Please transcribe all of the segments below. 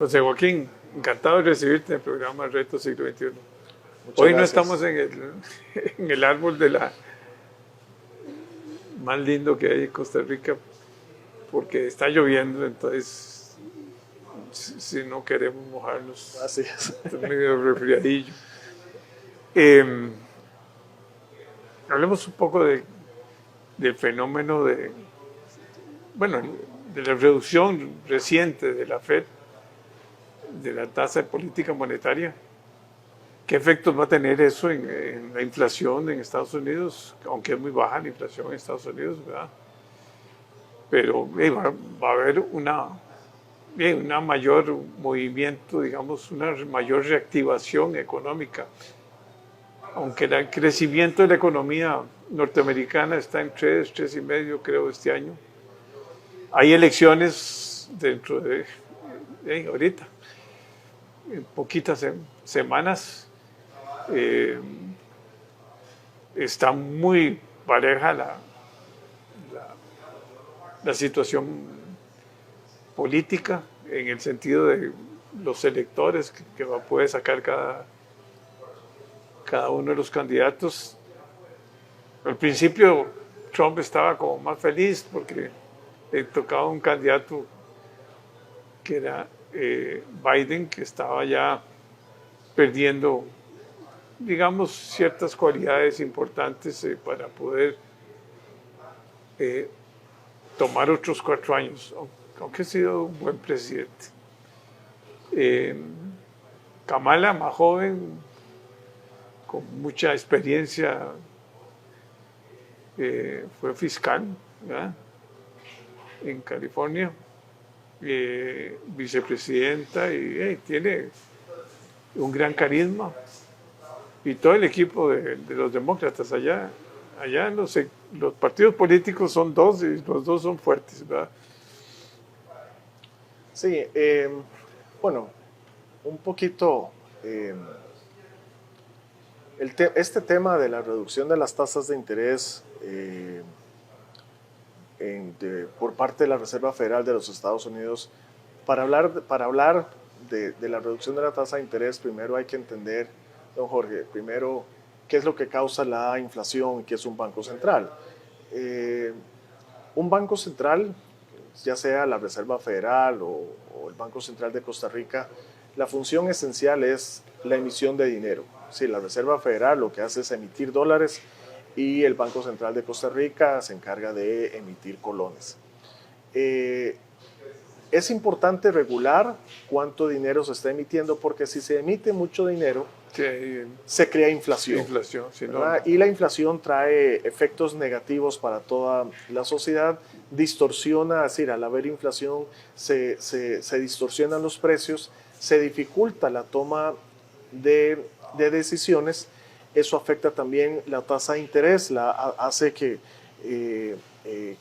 José Joaquín, encantado de recibirte en el programa Reto Siglo XXI. Muchas Hoy no gracias. estamos en el árbol de la más lindo que hay en Costa Rica porque está lloviendo, entonces si no queremos mojarnos, Así es. está medio resfriadillo. Eh, Hablemos un poco del fenómeno bueno, de la reducción reciente de la Fed, de la tasa de política monetaria. ¿Qué efectos va a tener eso en la inflación en Estados Unidos? Aunque es muy baja la inflación en Estados Unidos, ¿verdad? Pero va a haber una mayor movimiento, digamos, una mayor reactivación económica. Aunque el crecimiento de la economía norteamericana está en 3,5, creo, este año. Hay elecciones dentro ahorita, en poquitas semanas. Eh, Está muy pareja la situación política en el sentido de los electores que va a poder sacar cada uno de los candidatos. Al principio Trump estaba como más feliz porque le tocaba un candidato que era Biden, que estaba ya perdiendo, digamos, ciertas cualidades importantes para poder tomar otros 4 años, aunque ha sido un buen presidente. Eh, Kamala, más joven, con mucha experiencia, fue fiscal, ¿verdad?, en California, vicepresidenta, y tiene un gran carisma. Y todo el equipo de los demócratas allá los partidos políticos son dos y los dos son fuertes, ¿verdad? Sí, bueno, un poquito este tema de la reducción de las tasas de interés por parte de la Reserva Federal de los Estados Unidos, para hablar de la reducción de la tasa de interés, primero hay que entender, don Jorge, primero qué es lo que causa la inflación y qué es un banco central. Un banco central, ya sea la Reserva Federal o el Banco Central de Costa Rica, la función esencial es la emisión de dinero. Sí, la Reserva Federal lo que hace es emitir dólares y el Banco Central de Costa Rica se encarga de emitir colones. Es importante regular cuánto dinero se está emitiendo porque si se emite mucho dinero, Sí, se crea inflación. si no, Y la inflación trae efectos negativos para toda la sociedad, distorsiona, es decir, al haber inflación se distorsionan los precios, se dificulta la toma de decisiones, eso afecta también la tasa de interés, hace que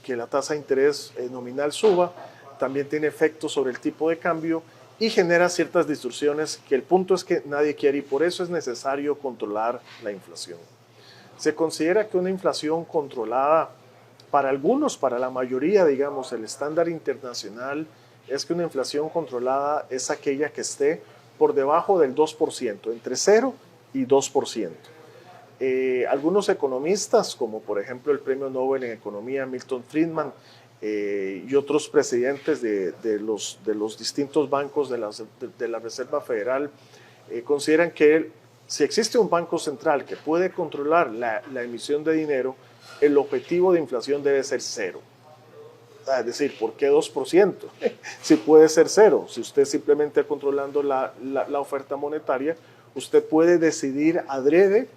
la tasa de interés nominal suba, también tiene efectos sobre el tipo de cambio y genera ciertas distorsiones que el punto es que nadie quiere y por eso es necesario controlar la inflación. Se considera que una inflación controlada, para algunos, para la mayoría, digamos, el estándar internacional es que una inflación controlada es aquella que esté por debajo del 2%, entre 0 y 2%. Algunos economistas, como por ejemplo el Premio Nobel en Economía Milton Friedman, y otros presidentes de los distintos bancos de la Reserva Federal consideran que si existe un banco central que puede controlar la emisión de dinero, el objetivo de inflación debe ser 0. Es decir, ¿por qué 2%? Si puede ser 0, si usted simplemente controlando la oferta monetaria, usted puede decidir adrede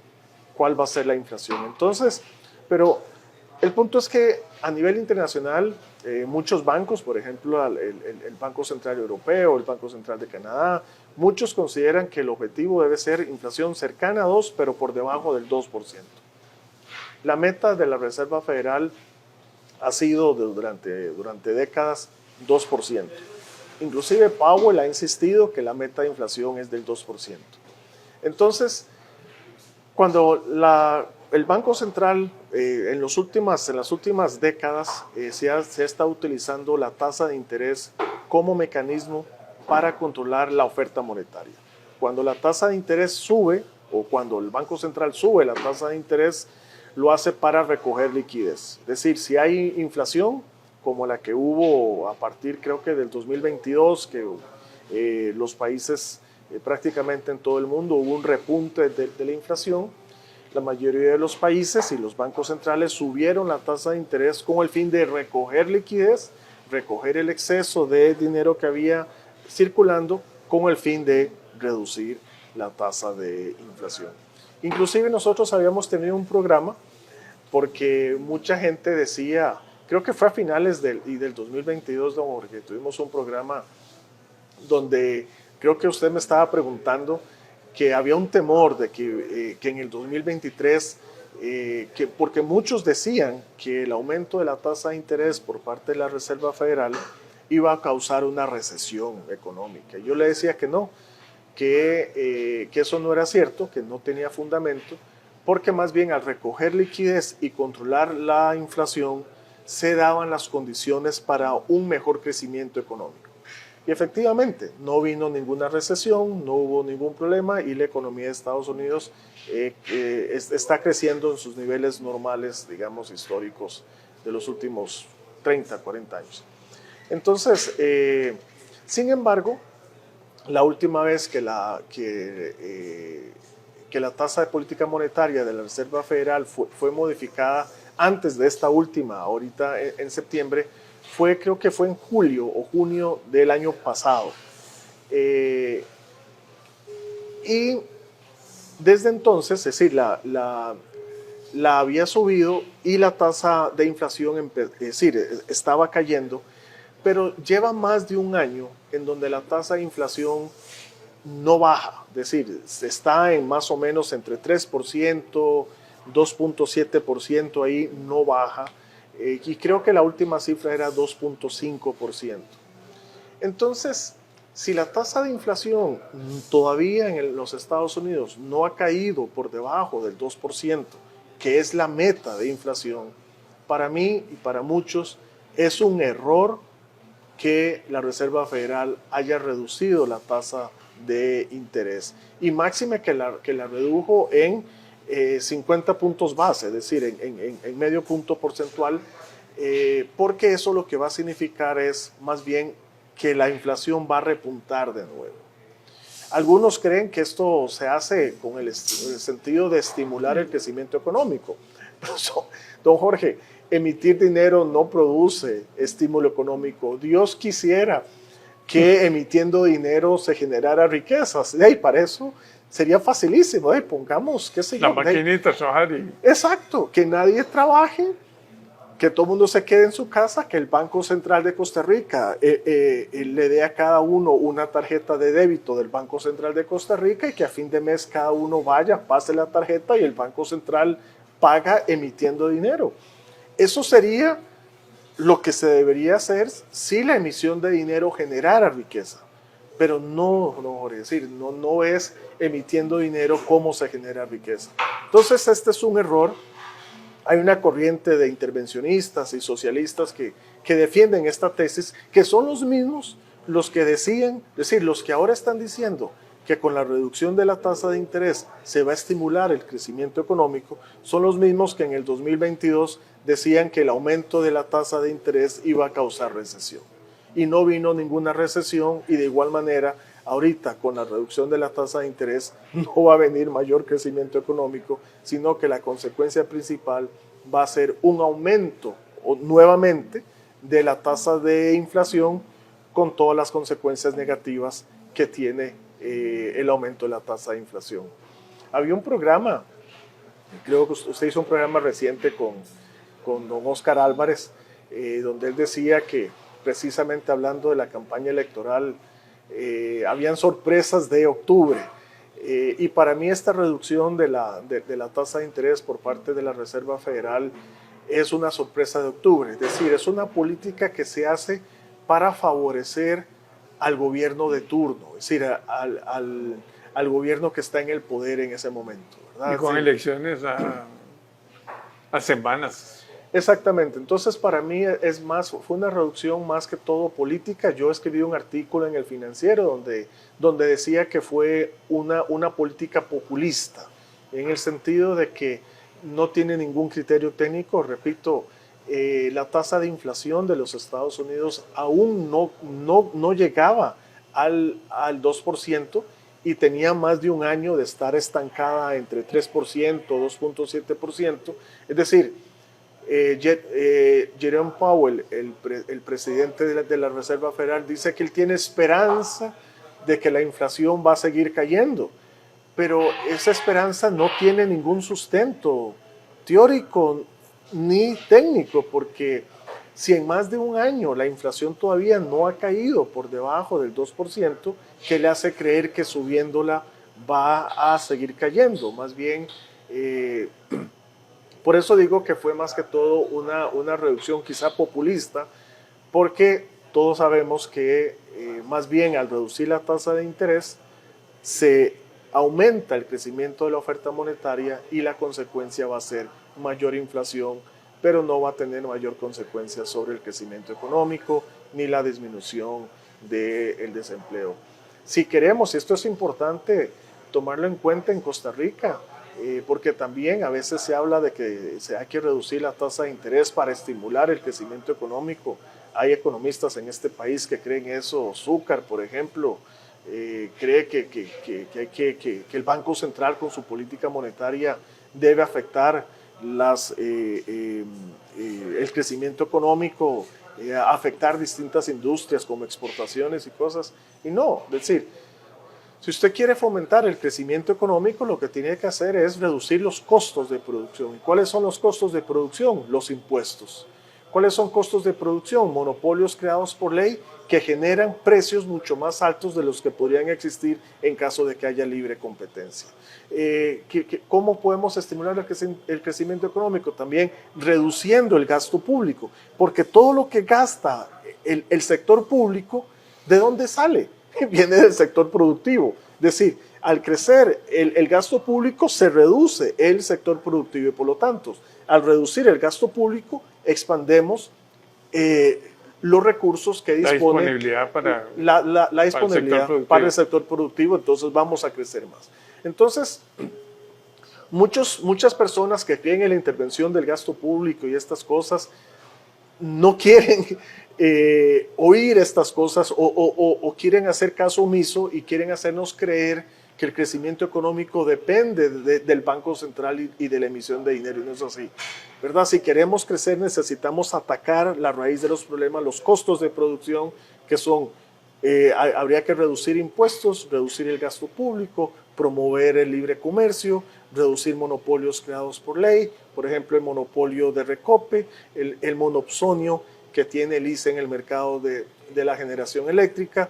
cuál va a ser la inflación. Entonces, pero el punto es que a nivel internacional, muchos bancos, por ejemplo, el Banco Central Europeo, el Banco Central de Canadá, muchos consideran que el objetivo debe ser inflación cercana a 2, pero por debajo del 2%. La meta de la Reserva Federal ha sido durante décadas 2%. Inclusive Powell ha insistido que la meta de inflación es del 2%. Entonces, cuando el Banco Central en las últimas décadas se ha estado utilizando la tasa de interés como mecanismo para controlar la oferta monetaria. Cuando la tasa de interés sube o cuando el Banco Central sube la tasa de interés, lo hace para recoger liquidez. Es decir, si hay inflación, como la que hubo a partir creo que del 2022, que los países prácticamente en todo el mundo hubo un repunte de la inflación, la mayoría de los países y los bancos centrales subieron la tasa de interés con el fin de recoger liquidez, recoger el exceso de dinero que había circulando con el fin de reducir la tasa de inflación. Inclusive nosotros habíamos tenido un programa porque mucha gente decía, creo que fue a finales del 2022, don Jorge, tuvimos un programa donde creo que usted me estaba preguntando que había un temor de que en el 2023, porque muchos decían que el aumento de la tasa de interés por parte de la Reserva Federal iba a causar una recesión económica. Yo le decía que no, que eso no era cierto, que no tenía fundamento, porque más bien al recoger liquidez y controlar la inflación se daban las condiciones para un mejor crecimiento económico. Y efectivamente, no vino ninguna recesión, no hubo ningún problema y la economía de Estados Unidos está creciendo en sus niveles normales, digamos, históricos de los últimos 30, 40 años. Entonces, sin embargo, la última vez que la tasa de política monetaria de la Reserva Federal fue modificada antes de esta última, ahorita en septiembre, creo que fue en julio o junio del año pasado. Y desde entonces, es decir, la había subido y la tasa de inflación estaba cayendo, pero lleva más de un año en donde la tasa de inflación no baja, es decir, está en más o menos entre 3%, 2.7%, ahí no baja, y creo que la última cifra era 2.5%. Entonces, si la tasa de inflación todavía en los Estados Unidos no ha caído por debajo del 2%, que es la meta de inflación, para mí y para muchos es un error que la Reserva Federal haya reducido la tasa de interés y máxime que la redujo en 50 puntos base, es decir, en medio punto porcentual, porque eso lo que va a significar es más bien que la inflación va a repuntar de nuevo. Algunos creen que esto se hace con el sentido de estimular el crecimiento económico. Pero don Jorge, emitir dinero no produce estímulo económico. Dios quisiera que emitiendo dinero se generara riquezas. Y para eso sería facilísimo. Pongamos, qué sé yo. La maquinita trabajar y... Exacto, que nadie trabaje, que todo el mundo se quede en su casa, que el Banco Central de Costa Rica le dé a cada uno una tarjeta de débito del Banco Central de Costa Rica y que a fin de mes cada uno vaya, pase la tarjeta y el Banco Central paga emitiendo dinero. Eso sería lo que se debería hacer si la emisión de dinero generara riqueza. Pero no, es decir, no es emitiendo dinero cómo se genera riqueza. Entonces este es un error. Hay una corriente de intervencionistas y socialistas que defienden esta tesis, que son los mismos los que decían, es decir, los que ahora están diciendo que con la reducción de la tasa de interés se va a estimular el crecimiento económico, son los mismos que en el 2022 decían que el aumento de la tasa de interés iba a causar recesión. Y no vino ninguna recesión y de igual manera ahorita con la reducción de la tasa de interés no va a venir mayor crecimiento económico, sino que la consecuencia principal va a ser un aumento nuevamente de la tasa de inflación con todas las consecuencias negativas que tiene el aumento de la tasa de inflación. Había un programa, creo que usted hizo un programa reciente con don Oscar Álvarez, donde él decía que precisamente hablando de la campaña electoral, habían sorpresas de octubre. Y para mí esta reducción de la tasa de interés por parte de la Reserva Federal es una sorpresa de octubre. Es decir, es una política que se hace para favorecer al gobierno de turno, es decir, al gobierno que está en el poder en ese momento, ¿verdad? Y con elecciones a semanas. Exactamente, entonces para mí fue una reducción más que todo política. Yo escribí un artículo en El Financiero donde decía que fue una política populista, en el sentido de que no tiene ningún criterio técnico. Repito, la tasa de inflación de los Estados Unidos aún no llegaba al 2% y tenía más de un año de estar estancada entre 3%, 2.7%, es decir, Jerome Powell, el presidente de la Reserva Federal, dice que él tiene esperanza de que la inflación va a seguir cayendo, pero esa esperanza no tiene ningún sustento teórico ni técnico, porque si en más de un año la inflación todavía no ha caído por debajo del 2%, ¿qué le hace creer que subiéndola va a seguir cayendo? Más bien, por eso digo que fue más que todo una reducción quizá populista, porque todos sabemos que más bien al reducir la tasa de interés se aumenta el crecimiento de la oferta monetaria y la consecuencia va a ser mayor inflación, pero no va a tener mayor consecuencia sobre el crecimiento económico ni la disminución del desempleo. Si queremos, y esto es importante tomarlo en cuenta en Costa Rica, porque también a veces se habla de que hay que reducir la tasa de interés para estimular el crecimiento económico. Hay economistas en este país que creen eso. Zúcar, por ejemplo, cree que el Banco Central con su política monetaria debe afectar el crecimiento económico, afectar distintas industrias como exportaciones y cosas. Y no, es decir, si usted quiere fomentar el crecimiento económico, lo que tiene que hacer es reducir los costos de producción. ¿Y cuáles son los costos de producción? Los impuestos. ¿Cuáles son costos de producción? Monopolios creados por ley que generan precios mucho más altos de los que podrían existir en caso de que haya libre competencia. ¿Cómo podemos estimular el crecimiento económico? También reduciendo el gasto público, porque todo lo que gasta el sector público, ¿de dónde sale? Viene del sector productivo. Es decir, al crecer el gasto público se reduce el sector productivo y por lo tanto, al reducir el gasto público, expandemos los recursos que dispone la disponibilidad para el sector productivo, entonces vamos a crecer más. Entonces, muchas personas que creen en la intervención del gasto público y estas cosas no quieren oír estas cosas o quieren hacer caso omiso y quieren hacernos creer que el crecimiento económico depende del Banco Central y de la emisión de dinero, y no es así, ¿verdad? Si queremos crecer necesitamos atacar la raíz de los problemas, los costos de producción, que son, habría que reducir impuestos, reducir el gasto público, promover el libre comercio, reducir monopolios creados por ley, por ejemplo el monopolio de Recope, el monopsonio que tiene el ICE en el mercado de la generación eléctrica,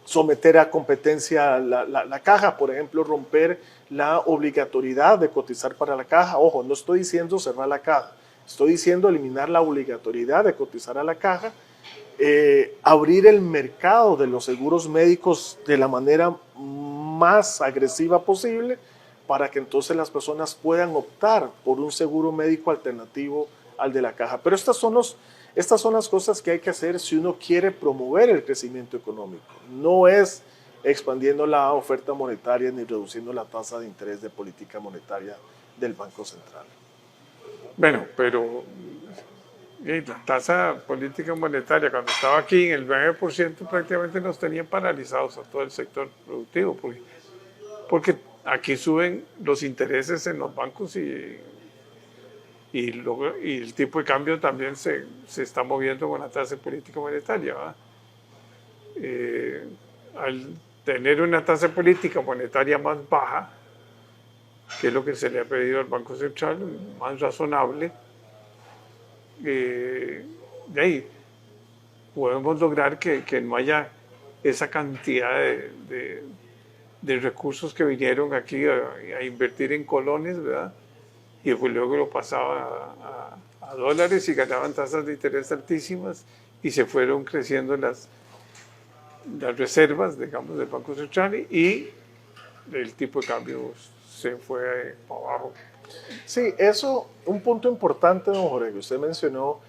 someter a competencia la caja, por ejemplo, romper la obligatoriedad de cotizar para la caja. Ojo, no estoy diciendo cerrar la caja, estoy diciendo eliminar la obligatoriedad de cotizar a la caja, abrir el mercado de los seguros médicos de la manera más agresiva posible para que entonces las personas puedan optar por un seguro médico alternativo al de la caja. Pero estas son las cosas que hay que hacer si uno quiere promover el crecimiento económico. No es expandiendo la oferta monetaria ni reduciendo la tasa de interés de política monetaria del Banco Central. Bueno, pero la tasa política monetaria cuando estaba aquí en el 9% prácticamente nos tenía paralizados a todo el sector productivo, porque aquí suben los intereses en los bancos y el tipo de cambio también se está moviendo con la tasa política monetaria. Al tener una tasa política monetaria más baja, que es lo que se le ha pedido al Banco Central, más razonable, de ahí podemos lograr que no haya esa cantidad de recursos que vinieron aquí a invertir en colones, ¿verdad? Y pues luego lo pasaba a dólares y ganaban tasas de interés altísimas y se fueron creciendo las reservas, digamos, del Banco Central y el tipo de cambio se fue para abajo Sí, eso, un punto importante, don Jorge, que usted mencionó,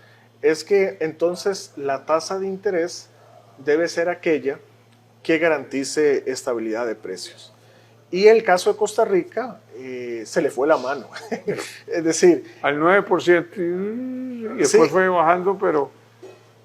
es que entonces la tasa de interés debe ser aquella que garantice estabilidad de precios. Y el caso de Costa Rica se le fue la mano. Es decir, al 9% y después sí, fue bajando, pero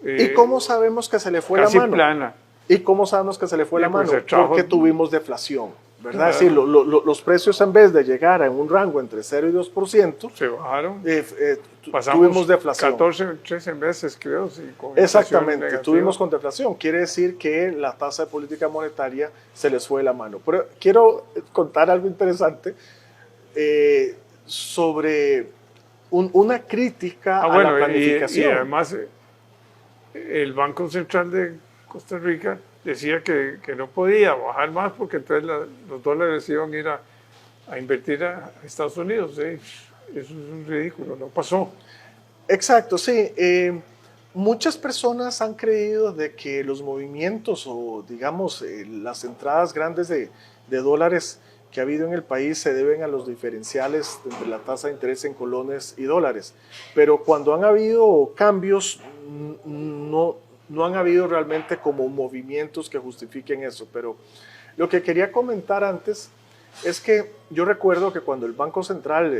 ¿y cómo sabemos que se le fue la casi mano? plana. ¿Y cómo sabemos que se le fue Y la pues mano? se trajo, Porque tuvimos deflación, ¿verdad? claro, Sí, los precios en vez de llegar a un rango entre 0 y 2%, se bajaron. tuvimos Pasamos deflación. 14, 13 meses, creo, sí, con Exactamente, inflación negativa. tuvimos con deflación. Quiere decir que la tasa de política monetaria se les fue de la mano. Pero quiero contar algo interesante sobre una crítica a la Bueno, y planificación. además el Banco Central de Costa Rica decía que no podía bajar más porque entonces los dólares iban a ir a invertir a Estados Unidos. Eso es un ridículo, no pasó. Exacto, sí. Muchas personas han creído de que los movimientos o, digamos, las entradas grandes de dólares que ha habido en el país se deben a los diferenciales entre la tasa de interés en colones y dólares. Pero cuando han habido cambios, no han habido realmente como movimientos que justifiquen eso. Pero lo que quería comentar antes es que yo recuerdo que cuando el Banco Central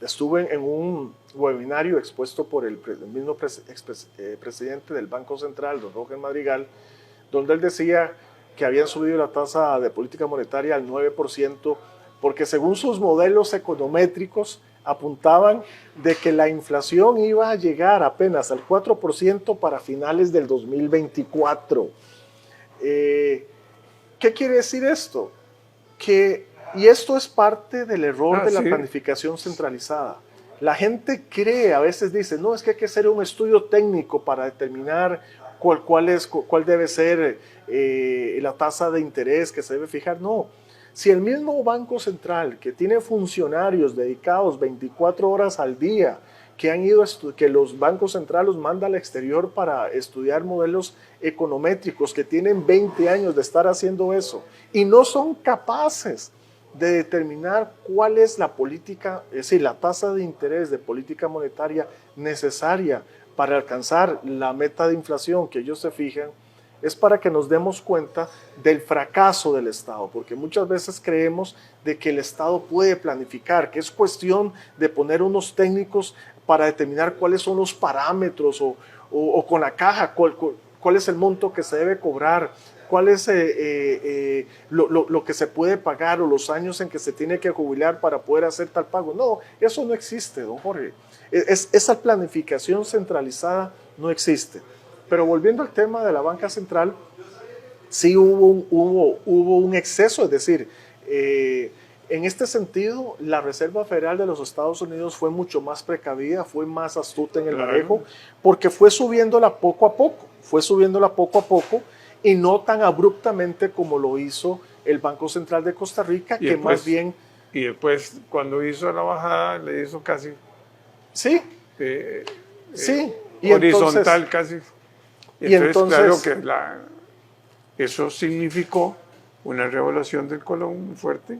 estuve en un webinario expuesto por el mismo presidente del Banco Central, don Roger Madrigal, donde él decía que habían subido la tasa de política monetaria al 9%, porque según sus modelos econométricos apuntaban de que la inflación iba a llegar apenas al 4% para finales del 2024. ¿Qué quiere decir esto? Y esto es parte del error de la planificación centralizada. La gente cree, a veces dice, no, es que hay que hacer un estudio técnico para determinar cuál debe ser la tasa de interés que se debe fijar. No, si el mismo Banco Central, que tiene funcionarios dedicados 24 horas al día, que los bancos centrales los manda al exterior para estudiar modelos econométricos, que tienen 20 años de estar haciendo eso, y no son capaces de determinar cuál es la política, es decir, la tasa de interés de política monetaria necesaria para alcanzar la meta de inflación que ellos se fijan, es para que nos demos cuenta del fracaso del Estado, porque muchas veces creemos de que el Estado puede planificar, que es cuestión de poner unos técnicos para determinar cuáles son los parámetros o con la caja, cuál es el monto que se debe cobrar, cuál es lo que se puede pagar o los años en que se tiene que jubilar para poder hacer tal pago. No, eso no existe, don Jorge. Esa planificación centralizada no existe. Pero volviendo al tema de la banca central, sí hubo un exceso, es decir, en este sentido, la Reserva Federal de los Estados Unidos fue mucho más precavida, fue más astuta en el manejo, porque fue subiéndola poco a poco, y no tan abruptamente como lo hizo el Banco Central de Costa Rica, que después, más bien... Y después, cuando hizo la bajada, le hizo casi... Sí, sí. Y horizontal entonces, casi. Y entonces claro que eso significó una revaluación del colón muy fuerte,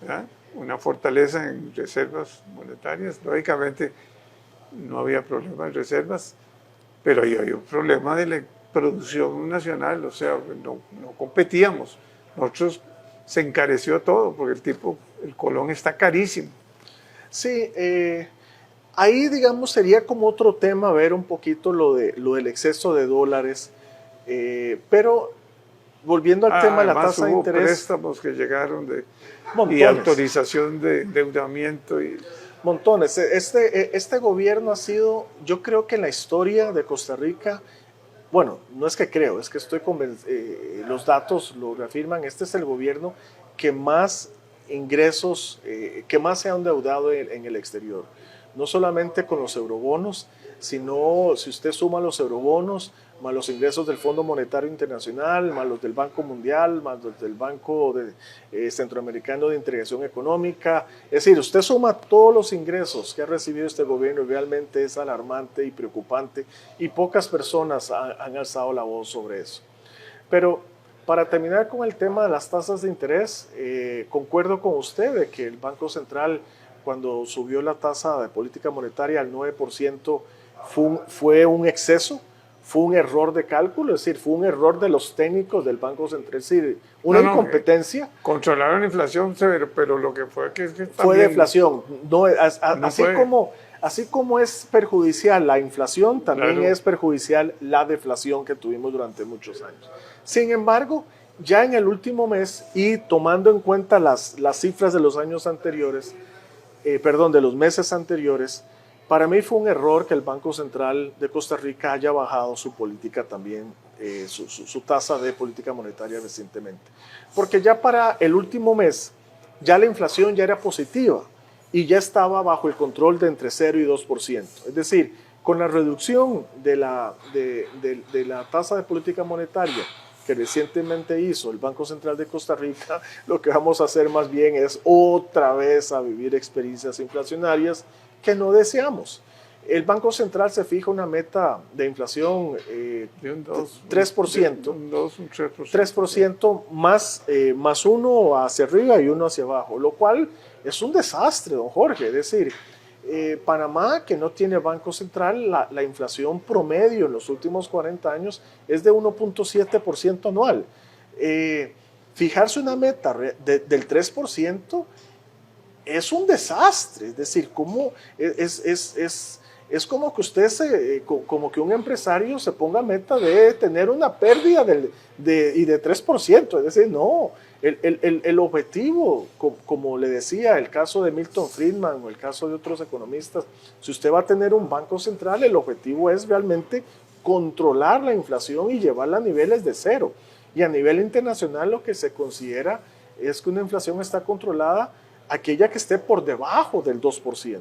¿verdad? Una fortaleza en reservas monetarias. Lógicamente no había problema en reservas, pero ahí había un problema de la producción nacional, o sea, no competíamos. Nosotros se encareció todo porque el colón está carísimo. Sí, ahí, digamos, sería como otro tema ver un poquito lo del exceso de dólares, pero volviendo al tema de la tasa de interés... préstamos que llegaron y autorización de endeudamiento. Montones. Este gobierno ha sido, yo creo que en la historia de Costa Rica, bueno, no es que creo, es que estoy convencido, los datos lo reafirman, este es el gobierno que más ingresos, que más se ha endeudado en el exterior. No solamente con los eurobonos, sino si usted suma los eurobonos, más los ingresos del Fondo Monetario Internacional, más los del Banco Mundial, más los del Banco Centroamericano de Integración Económica. Es decir, usted suma todos los ingresos que ha recibido este gobierno y realmente es alarmante y preocupante, y pocas personas han alzado la voz sobre eso. Pero Para terminar con el tema de las tasas de interés, concuerdo con usted de que el Banco Central, cuando subió la tasa de política monetaria al 9%, fue un exceso, fue un error de cálculo, es decir, fue un error de los técnicos del Banco Central, es decir, una incompetencia. Controlaron la inflación, pero lo que fue que fue deflación. No, no así como es perjudicial la inflación, también claro, es perjudicial la deflación que tuvimos durante muchos años. Sin embargo, ya en el último mes y tomando en cuenta las cifras de los años anteriores, de los meses anteriores, para mí fue un error que el Banco Central de Costa Rica haya bajado su política también, su tasa de política monetaria recientemente. Porque ya para el último mes, ya la inflación ya era positiva y ya estaba bajo el control de entre 0 y 2%. Es decir, con la reducción de la tasa de política monetaria que recientemente hizo el Banco Central de Costa Rica, lo que vamos a hacer más bien es otra vez a vivir experiencias inflacionarias que no deseamos. El Banco Central se fija una meta de inflación de un 3%, un 3%, 3% más uno hacia arriba y uno hacia abajo, lo cual es un desastre, don Jorge. Es decir, Panamá, que no tiene Banco Central, la inflación promedio en los últimos 40 años es de 1.7% anual. Fijarse una meta del 3% es un desastre. Es decir, ¿cómo es como que como que un empresario se ponga meta de tener una pérdida y de 3%? Es decir, no, el objetivo, como le decía, el caso de Milton Friedman o el caso de otros economistas, si usted va a tener un banco central, el objetivo es realmente controlar la inflación y llevarla a niveles de cero. Y a nivel internacional lo que se considera es que una inflación está controlada aquella que esté por debajo del 2%.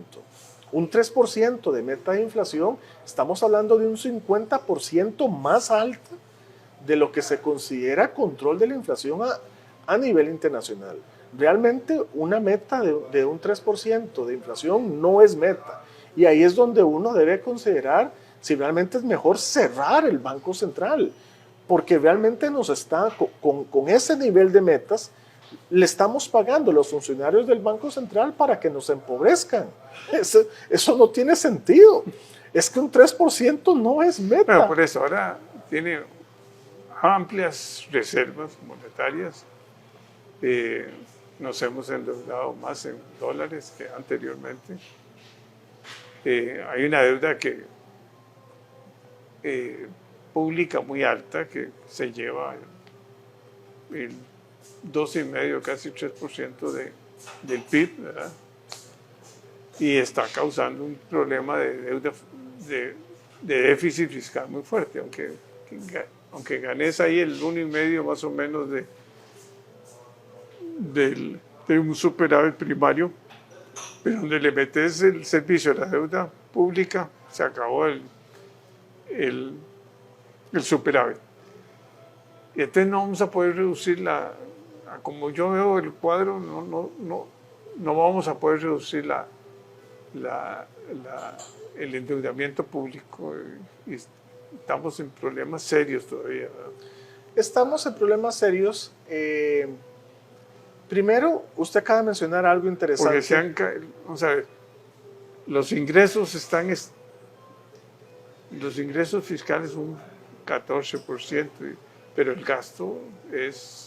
Un 3% de meta de inflación, estamos hablando de un 50% más alta de lo que se considera control de la inflación a nivel internacional. Realmente una meta de un 3% de inflación no es meta. Y ahí es donde uno debe considerar si realmente es mejor cerrar el Banco Central, porque realmente nos está, con ese nivel de metas, le estamos pagando a los funcionarios del Banco Central para que nos empobrezcan. Eso no tiene sentido. Es que un 3% no es meta. Bueno, por eso ahora tiene amplias reservas monetarias. Nos hemos endeudado más en dólares que anteriormente. Hay una deuda pública muy alta que se lleva el 2,5%, casi 3% del PIB, ¿verdad? Y está causando un problema de deuda, de déficit fiscal muy fuerte, aunque ganes ahí el 1,5% más o menos de un superávit primario, pero donde le metes el servicio de la deuda pública, se acabó el superávit. Y entonces no vamos a poder reducir como yo veo el cuadro, no vamos a poder reducir el endeudamiento público y estamos en problemas serios todavía, ¿verdad? Estamos en problemas serios. Primero, usted acaba de mencionar algo interesante. Porque vamos a ver, los ingresos fiscales un 14%, pero el gasto es...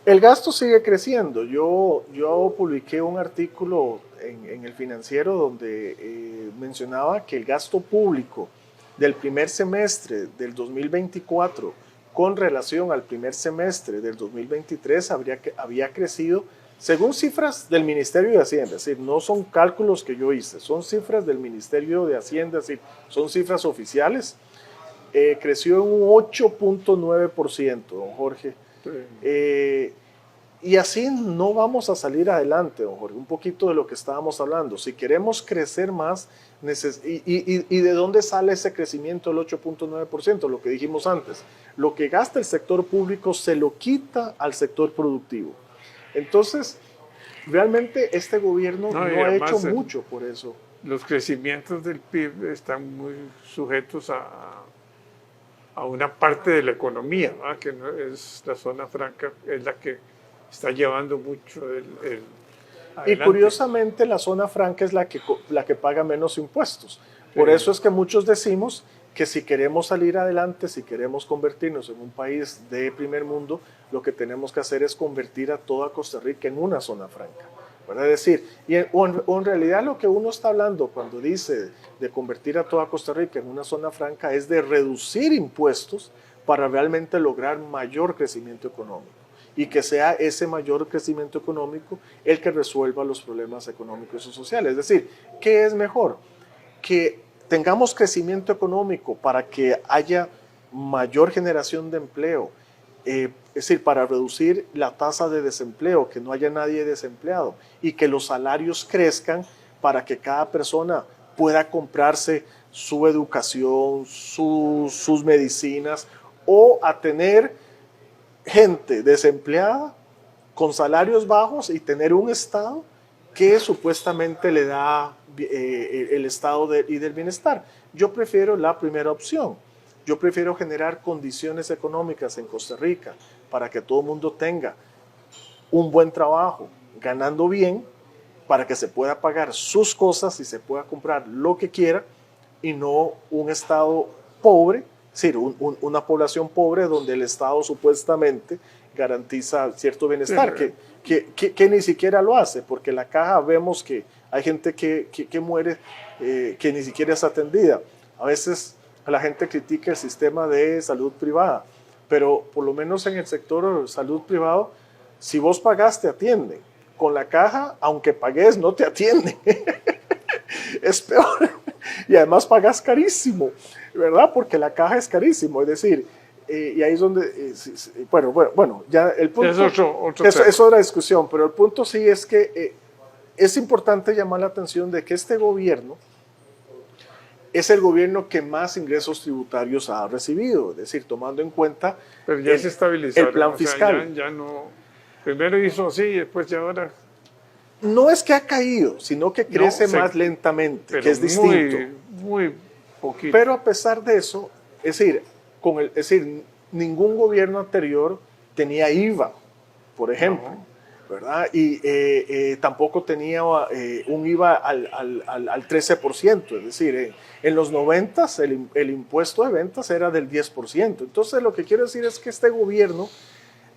El gasto sigue creciendo. Yo publiqué un artículo en El Financiero donde mencionaba que el gasto público del primer semestre del 2024 con relación al primer semestre del 2023 había crecido, según cifras del Ministerio de Hacienda. Es decir, no son cálculos que yo hice, son cifras del Ministerio de Hacienda, es decir, son cifras oficiales. Creció en un 8.9%, don Jorge. Y así no vamos a salir adelante, don Jorge. Un poquito de lo que estábamos hablando. Si queremos crecer más, ¿y de dónde sale ese crecimiento del 8.9%? Lo que dijimos antes. Lo que gasta el sector público se lo quita al sector productivo. Entonces, realmente este gobierno no ha hecho mucho por eso. Los crecimientos del PIB están muy sujetos a una parte de la economía, ¿verdad? Que no es la zona franca, es la que está llevando mucho Y adelante. curiosamente la zona franca es la que paga menos impuestos. Por eso es que muchos decimos que si queremos salir adelante, si queremos convertirnos en un país de primer mundo, lo que tenemos que hacer es convertir a toda Costa Rica en una zona franca. ¿Verdad? Es decir, o en realidad lo que uno está hablando cuando dice de convertir a toda Costa Rica en una zona franca es de reducir impuestos para realmente lograr mayor crecimiento económico y que sea ese mayor crecimiento económico el que resuelva los problemas económicos y sociales. Es decir, ¿qué es mejor? Que tengamos crecimiento económico para que haya mayor generación de empleo, es decir, para reducir la tasa de desempleo, que no haya nadie desempleado y que los salarios crezcan para que cada persona pueda comprarse su educación, sus medicinas o a tener gente desempleada con salarios bajos y tener un Estado que supuestamente le da el estado y del bienestar. Yo prefiero la primera opción. Yo prefiero generar condiciones económicas en Costa Rica para que todo el mundo tenga un buen trabajo, ganando bien, para que se pueda pagar sus cosas y se pueda comprar lo que quiera y no un Estado pobre, es decir, una población pobre donde el Estado supuestamente garantiza cierto bienestar, que ni siquiera lo hace, porque en la caja vemos que hay gente que muere que ni siquiera es atendida. A veces la gente critica el sistema de salud privada, pero por lo menos en el sector salud privado, si vos pagas, te atienden. Con la caja, aunque pagues, no te atienden. Es peor. Y además pagas carísimo, ¿verdad? Porque la caja es carísimo. Es decir, y ahí es donde, bueno, ya el punto es otra discusión, pero el punto sí es que es importante llamar la atención de que este gobierno es el gobierno que más ingresos tributarios ha recibido, es decir, tomando en cuenta pero ya se estabilizaron, el plan fiscal. Ya no, primero hizo así y después ya ahora. No es que ha caído, sino que crece más lentamente, que es distinto. Muy poquito. Pero a pesar de eso, es decir, ningún gobierno anterior tenía IVA, por ejemplo, ¿verdad? Y tampoco tenía un IVA al 13%, es decir, en los 90 el impuesto de ventas era del 10%. Entonces lo que quiero decir es que este gobierno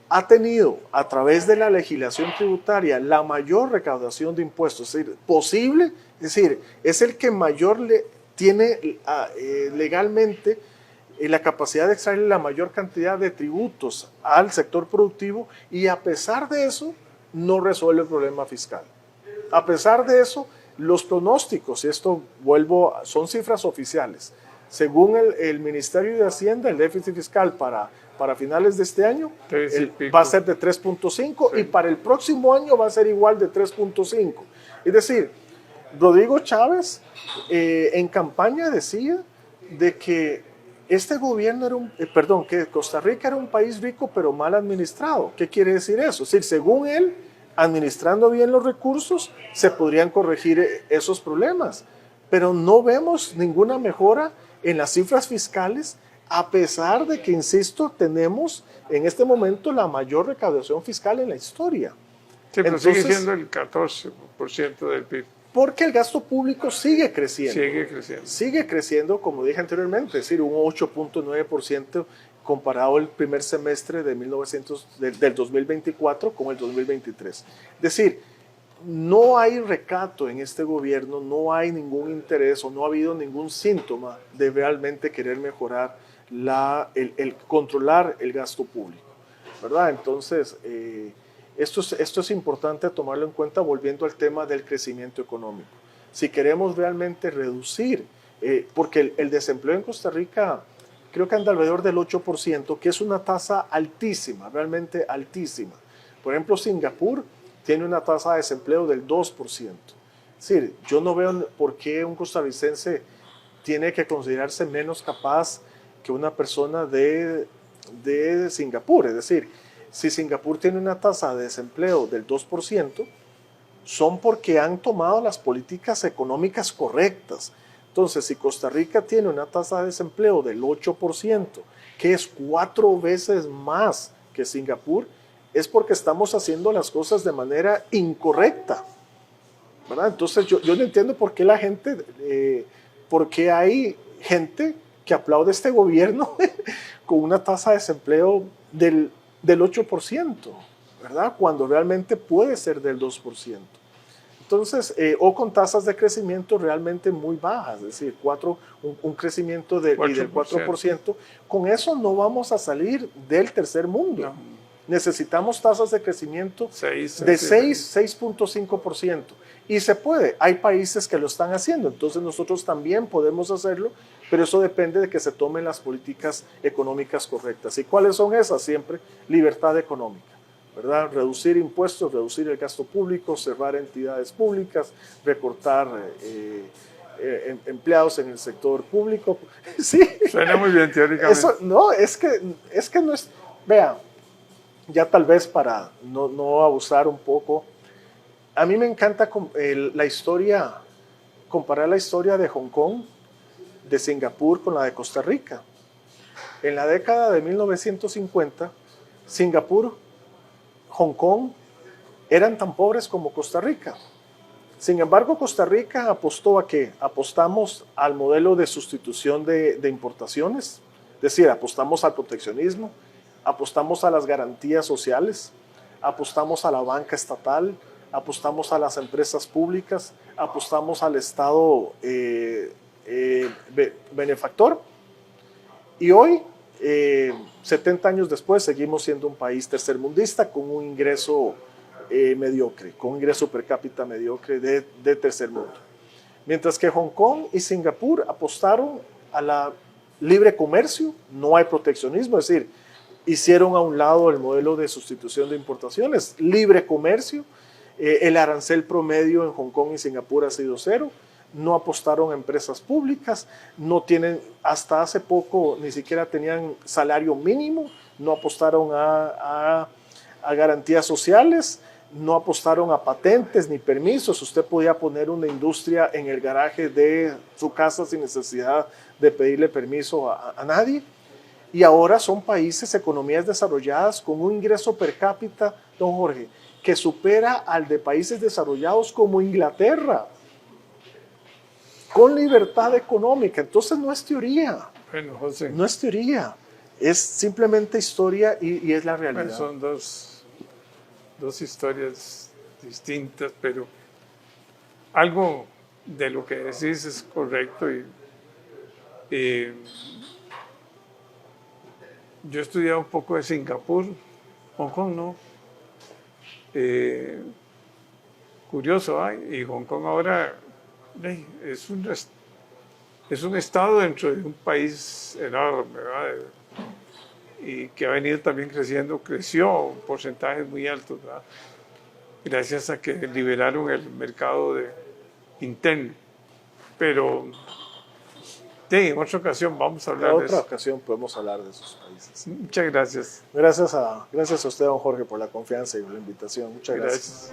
ha tenido a través de la legislación tributaria la mayor recaudación de impuestos, es decir, posible, es decir, es el que mayor tiene legalmente la capacidad de extraer la mayor cantidad de tributos al sector productivo y a pesar de eso no resuelve el problema fiscal. A pesar de eso, los pronósticos, y esto son cifras oficiales, según el Ministerio de Hacienda, el déficit fiscal para finales de este año va a ser de 3.5 y para el próximo año va a ser igual de 3.5. Es decir, Rodrigo Chávez en campaña decía de que este gobierno que Costa Rica era un país rico pero mal administrado. ¿Qué quiere decir eso? Es decir, según él, administrando bien los recursos, se podrían corregir esos problemas. Pero no vemos ninguna mejora en las cifras fiscales, a pesar de que, insisto, tenemos en este momento la mayor recaudación fiscal en la historia. Sí, pero entonces, sigue siendo el 14% del PIB. Porque el gasto público sigue creciendo. Sigue creciendo. Sigue creciendo, como dije anteriormente, es decir, un 8.9% comparado el primer semestre del 2024 con el 2023. Es decir, no hay recato en este gobierno, no hay ningún interés o no ha habido ningún síntoma de realmente querer mejorar el controlar el gasto público, ¿verdad? Entonces, esto es importante tomarlo en cuenta volviendo al tema del crecimiento económico. Si queremos realmente reducir, porque el desempleo en Costa Rica creo que anda alrededor del 8%, que es una tasa altísima, realmente altísima. Por ejemplo, Singapur tiene una tasa de desempleo del 2%. Es decir, yo no veo por qué un costarricense tiene que considerarse menos capaz que una persona de Singapur. Es decir, si Singapur tiene una tasa de desempleo del 2%, son porque han tomado las políticas económicas correctas. Entonces, si Costa Rica tiene una tasa de desempleo del 8% que es 4 veces más que Singapur, es porque estamos haciendo las cosas de manera incorrecta, ¿verdad? Entonces yo no entiendo por qué la gente, por qué hay gente que aplaude este gobierno con una tasa de desempleo del 8%, ¿verdad? Cuando realmente puede ser del 2%. Entonces, o con tasas de crecimiento realmente muy bajas, es decir, un crecimiento del 4%. Con eso no vamos a salir del tercer mundo. No. Necesitamos tasas de crecimiento de 6.5%. Y se puede, hay países que lo están haciendo, entonces nosotros también podemos hacerlo, pero eso depende de que se tomen las políticas económicas correctas. ¿Y cuáles son esas? Siempre libertad económica, ¿verdad? Reducir impuestos, reducir el gasto público, cerrar entidades públicas, recortar empleados en el sector público. Sí. Suena muy bien teóricamente. Eso, no, es que no es, vea, ya tal vez para no abusar un poco, a mí me encanta la historia, comparar la historia de Hong Kong, de Singapur con la de Costa Rica. En la década de 1950, Singapur, Hong Kong eran tan pobres como Costa Rica. Sin embargo, Costa Rica apostó a ¿qué? Apostamos al modelo de sustitución de importaciones, es decir, apostamos al proteccionismo, apostamos a las garantías sociales, apostamos a la banca estatal, apostamos a las empresas públicas, apostamos al Estado benefactor. Y hoy, 70 años después, seguimos siendo un país tercermundista con un ingreso mediocre, con un ingreso per cápita mediocre de tercer mundo. Mientras que Hong Kong y Singapur apostaron a la libre comercio, no hay proteccionismo, es decir, hicieron a un lado el modelo de sustitución de importaciones, libre comercio, el arancel promedio en Hong Kong y Singapur ha sido 0, no apostaron a empresas públicas, no tienen, hasta hace poco ni siquiera tenían salario mínimo, no apostaron a garantías sociales, no apostaron a patentes ni permisos. Usted podía poner una industria en el garaje de su casa sin necesidad de pedirle permiso a nadie. Y ahora son países, economías desarrolladas con un ingreso per cápita, don Jorge, que supera al de países desarrollados como Inglaterra, con libertad económica. Entonces no es teoría. Bueno, José, no es teoría, es simplemente historia y es la realidad. Bueno, son dos historias distintas, pero algo de lo que decís es correcto. Y yo he estudiado un poco de Singapur, Hong Kong no. Curioso, ¿eh? Y Hong Kong ahora es un estado dentro de un país enorme, ¿verdad? Y que ha venido también creciendo, creció porcentajes muy altos, ¿verdad? Gracias a que liberaron el mercado interno. Pero en otra ocasión vamos a hablar de eso. En otra ocasión podemos hablar de esos países. Muchas gracias. Gracias a usted, don Jorge, por la confianza y por la invitación. Muchas gracias.